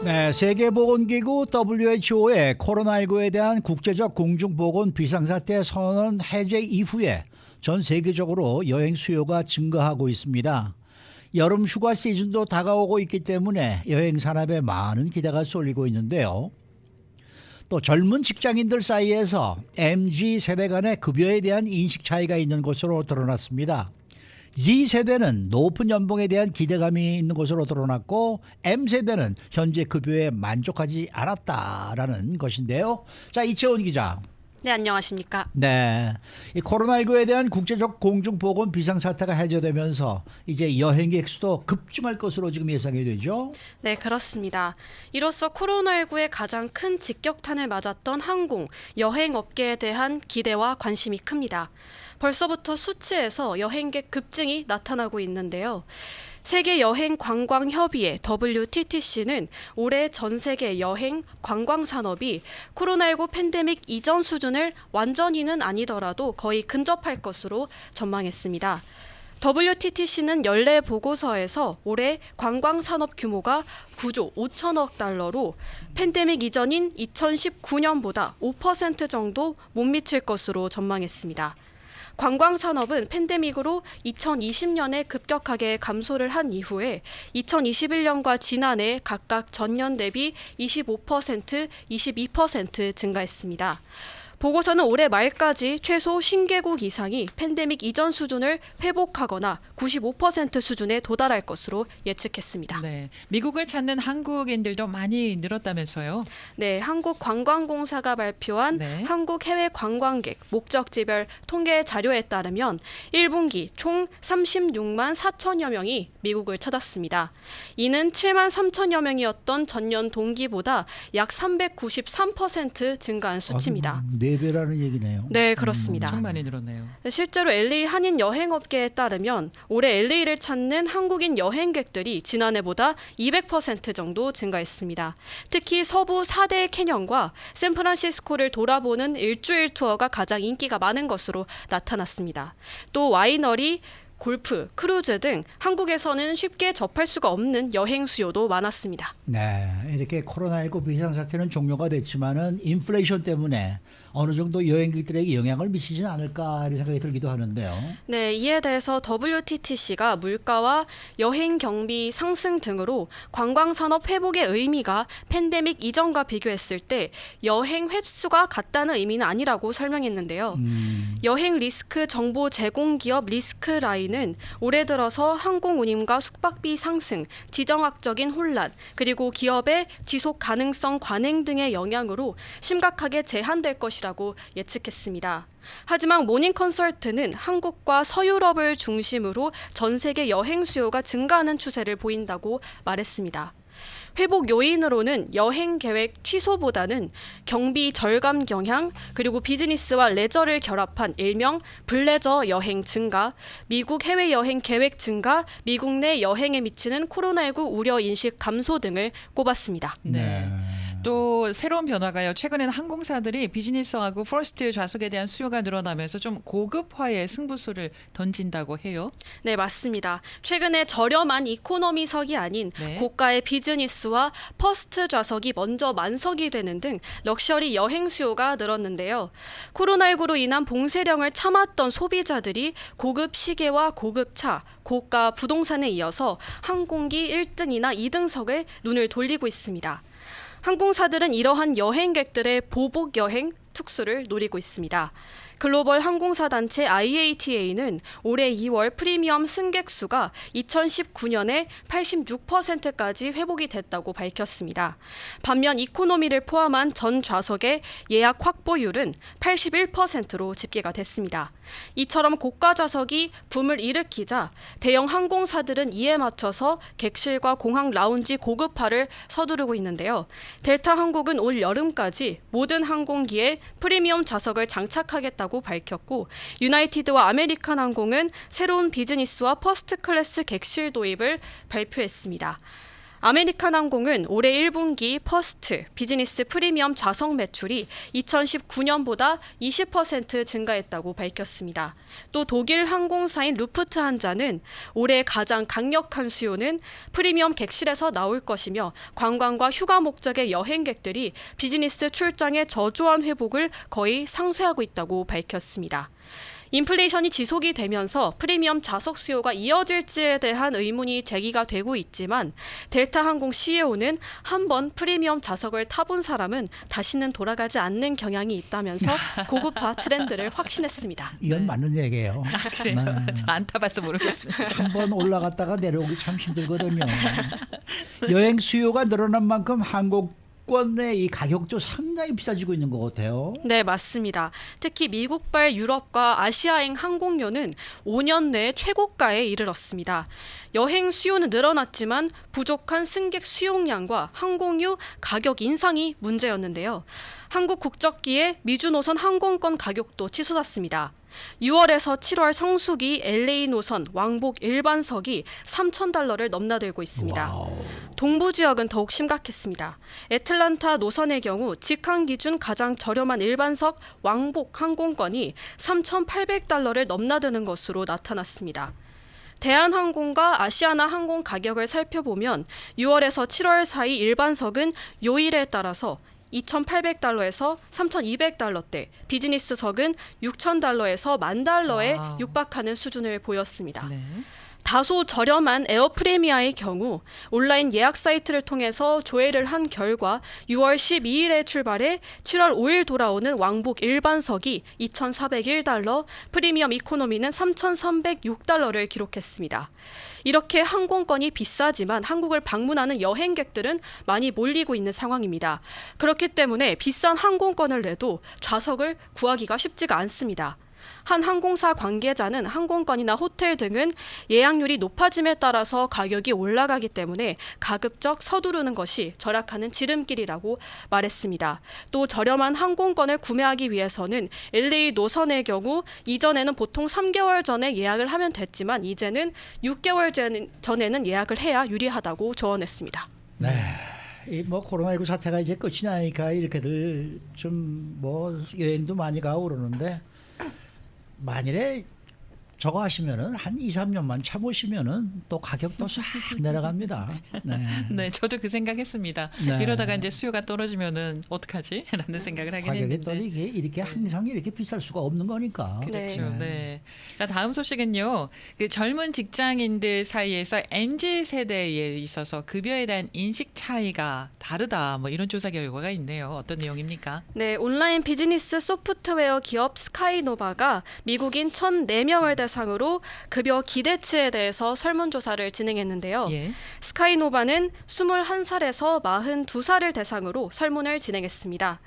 네, 세계보건기구 WHO의 코로나19에 대한 국제적 공중보건 비상사태 선언 해제 이후에 전 세계적으로 여행 수요가 증가하고 있습니다. 여름 휴가 시즌도 다가오고 있기 때문에 여행 산업에 많은 기대가 쏠리고 있는데요. 또 젊은 직장인들 사이에서 MZ 세대 간의 급여에 대한 인식 차이가 있는 것으로 드러났습니다. Z세대는 높은 연봉에 대한 기대감이 있는 것으로 드러났고 M세대는 현재 급여에 만족하지 않았다라는 것인데요. 자, 이채원 기자. 네, 안녕하십니까. 네, 이 코로나19에 대한 국제적 공중보건 비상사태가 해제되면서 이제 여행객 수도 급증할 것으로 지금 예상이 되죠. 네, 그렇습니다. 이로써 코로나19의 가장 큰 직격탄을 맞았던 항공, 여행업계에 대한 기대와 관심이 큽니다. 벌써부터 수치에서 여행객 급증이 나타나고 있는데요. 세계여행관광협의회 WTTC는 올해 전 세계 여행, 관광 산업이 코로나19 팬데믹 이전 수준을 완전히는 아니더라도 거의 근접할 것으로 전망했습니다. WTTC는 연례 보고서에서 올해 관광 산업 규모가 9조 5천억 달러로 팬데믹 이전인 2019년보다 5% 정도 못 미칠 것으로 전망했습니다. 관광 산업은 팬데믹으로 2020년에 급격하게 감소를 한 이후에 2021년과 지난해 각각 전년 대비 25%, 22% 증가했습니다. 보고서는 올해 말까지 최소 신개국 이상이 팬데믹 이전 수준을 회복하거나 95% 수준에 도달할 것으로 예측했습니다. 네, 미국을 찾는 한국인들도 많이 늘었다면서요? 네, 한국관광공사가 발표한 네. 한국 해외 관광객 목적지별 통계 자료에 따르면 1분기 총 36만 4천여 명이 미국을 찾았습니다. 이는 7만 3천여 명이었던 전년 동기보다 약 393% 증가한 수치입니다. 4배라는 얘기네요. 네, 그렇습니다. 엄청 많이 늘었네요. 실제로 LA 한인 여행업계에 따르면 올해 LA를 찾는 한국인 여행객들이 지난해보다 200% 정도 증가했습니다. 특히 서부 4대 캐년과 샌프란시스코를 돌아보는 일주일 투어가 가장 인기가 많은 것으로 나타났습니다. 또 와이너리, 골프, 크루즈 등 한국에서는 쉽게 접할 수가 없는 여행 수요도 많았습니다. 네, 이렇게 코로나19 비상사태는 종료가 됐지만은 인플레이션 때문에 어느 정도 여행객들에게 영향을 미치지는 않을까 이런 생각이 들기도 하는데요. 네, 이에 대해서 WTTC가 물가와 여행 경비 상승 등으로 관광산업 회복의 의미가 팬데믹 이전과 비교했을 때 여행 횟수가 같다는 의미는 아니라고 설명했는데요. 여행 리스크 정보 제공 기업 리스크라인은 올해 들어서 항공 운임과 숙박비 상승, 지정학적인 혼란, 그리고 기업의 지속 가능성 관행 등의 영향으로 심각하게 제한될 것이라고 예측했습니다. 하지만 모닝 컨설트는 한국과 서유럽을 중심으로 전 세계 여행 수요가 증가하는 추세를 보인다고 말했습니다. 회복 요인으로는 여행 계획 취소보다는 경비 절감 경향, 그리고 비즈니스와 레저를 결합한 일명 블레저 여행 증가, 미국 해외여행 계획 증가, 미국 내 여행에 미치는 코로나19 우려 인식 감소 등을 꼽았습니다. 네. 또 새로운 변화가요. 최근에는 항공사들이 비즈니스하고 퍼스트 좌석에 대한 수요가 늘어나면서 좀 고급화의 승부수를 던진다고 해요. 네, 맞습니다. 최근에 저렴한 이코노미석이 아닌 네. 고가의 비즈니스와 퍼스트 좌석이 먼저 만석이 되는 등 럭셔리 여행 수요가 늘었는데요. 코로나19로 인한 봉쇄령을 참았던 소비자들이 고급 시계와 고급 차, 고가 부동산에 이어서 항공기 1등이나 2등석에 눈을 돌리고 있습니다. 항공사들은 이러한 여행객들의 보복 여행 특수를 노리고 있습니다. 글로벌 항공사 단체 IATA는 올해 2월 프리미엄 승객 수가 2019년에 86%까지 회복이 됐다고 밝혔습니다. 반면 이코노미를 포함한 전 좌석의 예약 확보율은 81%로 집계가 됐습니다. 이처럼 고가 좌석이 붐을 일으키자 대형 항공사들은 이에 맞춰서 객실과 공항 라운지 고급화를 서두르고 있는데요. 델타 항공은 올 여름까지 모든 항공기에 프리미엄 좌석을 장착하겠다고 밝혔고, 유나이티드와 아메리칸 항공은 새로운 비즈니스와 퍼스트 클래스 객실 도입을 발표했습니다. 아메리칸 항공은 올해 1분기 퍼스트 비즈니스 프리미엄 좌석 매출이 2019년보다 20% 증가했다고 밝혔습니다. 또 독일 항공사인 루프트한자는 올해 가장 강력한 수요는 프리미엄 객실에서 나올 것이며 관광과 휴가 목적의 여행객들이 비즈니스 출장의 저조한 회복을 거의 상쇄하고 있다고 밝혔습니다. 인플레이션이 지속이 되면서 프리미엄 좌석 수요가 이어질지에 대한 의문이 제기가 되고 있지만 델타 항공 CEO는 한번 프리미엄 좌석을 타본 사람은 다시는 돌아가지 않는 경향이 있다면서 고급화 트렌드를 확신했습니다. 이건 맞는 얘기예요. 그래요. 네. 저 안 타봐서 모르겠습니다. 한번 올라갔다가 내려오기 참 힘들거든요. 여행 수요가 늘어난 만큼 항공권의 이 가격도 상당히 비싸지고 있는 것 같아요. 네, 맞습니다. 특히 미국발 유럽과 아시아행 항공료는 5년 내에 최고가에 이르렀습니다. 여행 수요는 늘어났지만 부족한 승객 수용량과 항공유 가격 인상이 문제였는데요. 한국 국적기에 미주 노선 항공권 가격도 치솟았습니다. 6월에서 7월 성수기 LA 노선 왕복 일반석이 $3,000를 넘나들고 있습니다. 와우. 동부 지역은 더욱 심각했습니다. 애틀란타 노선의 경우 직항 기준 가장 저렴한 일반석 왕복 항공권이 $3,800를 넘나드는 것으로 나타났습니다. 대한항공과 아시아나 항공 가격을 살펴보면 6월에서 7월 사이 일반석은 요일에 따라서 $2,800에서 $3,200대, 비즈니스석은 $6,000에서 $10,000에 와우. 육박하는 수준을 보였습니다. 네. 다소 저렴한 에어 프리미아의 경우 온라인 예약 사이트를 통해서 조회를 한 결과 6월 12일에 출발해 7월 5일 돌아오는 왕복 일반석이 $2,401, 프리미엄 이코노미는 $3,306를 기록했습니다. 이렇게 항공권이 비싸지만 한국을 방문하는 여행객들은 많이 몰리고 있는 상황입니다. 그렇기 때문에 비싼 항공권을 내도 좌석을 구하기가 쉽지가 않습니다. 한 항공사 관계자는 항공권이나 호텔 등은 예약률이 높아짐에 따라서 가격이 올라가기 때문에 가급적 서두르는 것이 절약하는 지름길이라고 말했습니다. 또 저렴한 항공권을 구매하기 위해서는 LA 노선의 경우 이전에는 보통 3개월 전에 예약을 하면 됐지만 이제는 6개월 전에는 예약을 해야 유리하다고 조언했습니다. 네. 이 뭐 코로나19 사태가 이제 끝이 나니까 이렇게들 좀 뭐 여행도 많이 가고 그러는데 만일에 저거 하시면은 한 2, 3년만 참으시면은 또 가격도 싹 내려갑니다. 네. 네, 저도 그 생각했습니다. 네. 이러다가 이제 수요가 떨어지면은 어떡하지? 라는 생각을 하긴 가격이 했는데. 또 이렇게 항상 이렇게 비쌀 수가 없는 거니까. 그렇죠. 네. 자, 다음 소식은요. 그 젊은 직장인들 사이에서 MZ 세대에 있어서 급여에 대한 인식 차이가 다르다. 뭐 이런 조사 결과가 있네요. 어떤 내용입니까? 네, 온라인 비즈니스 소프트웨어 기업 스카이노바가 미국인 1,004명을 대상으로 급여 기대치에 대해서 설문조사를 진행했는데요. 예. 스카이노바는 21살에서 42살을 대상으로 설문을 진행했습니다.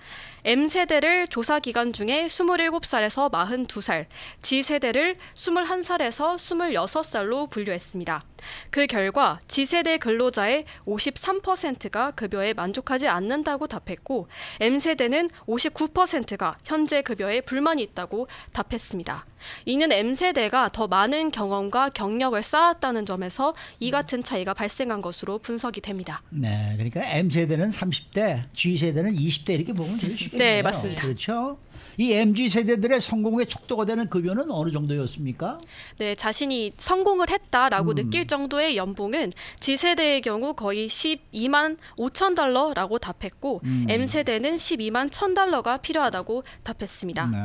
M세대를 조사 기간 중에 27살에서 42살, G세대를 21살에서 26살로 분류했습니다. 그 결과 G세대 근로자의 53%가 급여에 만족하지 않는다고 답했고 M세대는 59%가 현재 급여에 불만이 있다고 답했습니다. 이는 M세대가 더 많은 경험과 경력을 쌓았다는 점에서 이 같은 차이가 발생한 것으로 분석이 됩니다. 네, 그러니까 M 세대는 30대, G 세대는 20대 이렇게 보면 되게 쉽겠네요. 네, 맞습니다. 그렇죠. 이 MZ 세대들의 성공의 촉도가 되는 급여는 어느 정도였습니까? 네, 자신이 성공을 했다라고 느낄 정도의 연봉은 G세대의 경우 거의 $12만 5천 답했고 M세대는 $12만 1,000가 필요하다고 답했습니다. 네.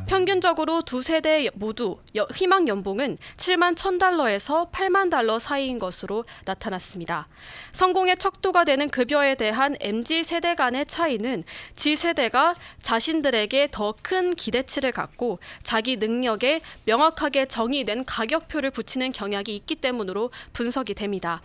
평균적으로 두 세대 모두 희망 연봉은 $7만 1,000에서 $8만 사이인 것으로 나타났습니다. 성공의 척도가 되는 급여에 대한 MZ 세대 간의 차이는 G세대가 자신들에게 더 큰 기대치를 갖고 자기 능력에 명확하게 정의된 가격표를 붙이는 경향이 있기 때문으로 분석이 됩니다.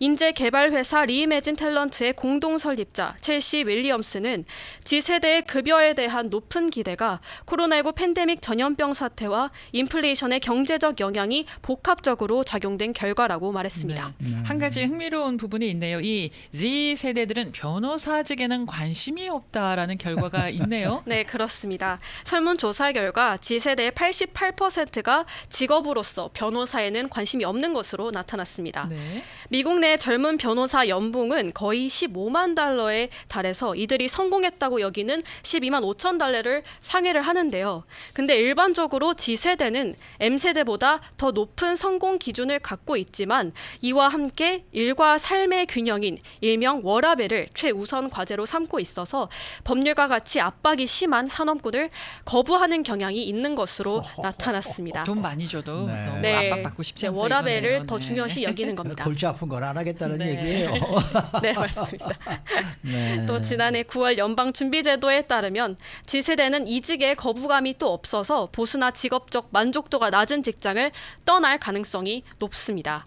인재 개발 회사 리이매진 탤런트의 공동 설립자 첼시 윌리엄스는 G세대의 급여에 대한 높은 기대가 코로나19 팬데믹 전염병 사태와 인플레이션의 경제적 영향이 복합적으로 작용된 결과라고 말했습니다. 네. 한 가지 흥미로운 부분이 있네요. 이 Z 세대들은 변호사직에는 관심이 없다라는 결과가 있네요. 네, 그렇습니다. 설문조사 결과 G세대의 88%가 직업으로서 변호사에는 관심이 없는 것으로 나타났습니다. 네. 미국 내 대부분의 젊은 변호사 연봉은 거의 15만 달러에 달해서 이들이 성공했다고 여기는 12만 5천 달러를 상회를 하는데요. 근데 일반적으로 G세대는 M세대보다 더 높은 성공 기준을 갖고 있지만 이와 함께 일과 삶의 균형인 일명 워라밸을 최우선 과제로 삼고 있어서 법률과 같이 압박이 심한 산업군을 거부하는 경향이 있는 것으로 나타났습니다. 돈 많이 줘도 네. 너무 네. 압박받고 싶지 않다. 워라밸을 이거네요. 더 네. 중요시 여기는 겁니다. 골치 아픈 걸 안 하겠다는 네. 얘기예요. 네, 맞습니다. 네. 또 지난해 9월 연방준비제도에 따르면 G세대는 이직에 거부감이 또 없어서 보수나 직업적 만족도가 낮은 직장을 떠날 가능성이 높습니다.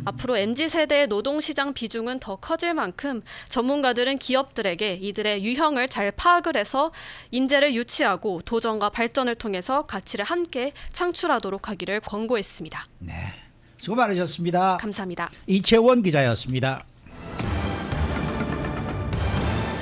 앞으로 MZ세대의 노동시장 비중은 더 커질 만큼 전문가들은 기업들에게 이들의 유형을 잘 파악을 해서 인재를 유치하고 도전과 발전을 통해서 가치를 함께 창출하도록 하기를 권고했습니다. 네. 수고 많으셨습니다. 감사합니다. 이채원 기자였습니다.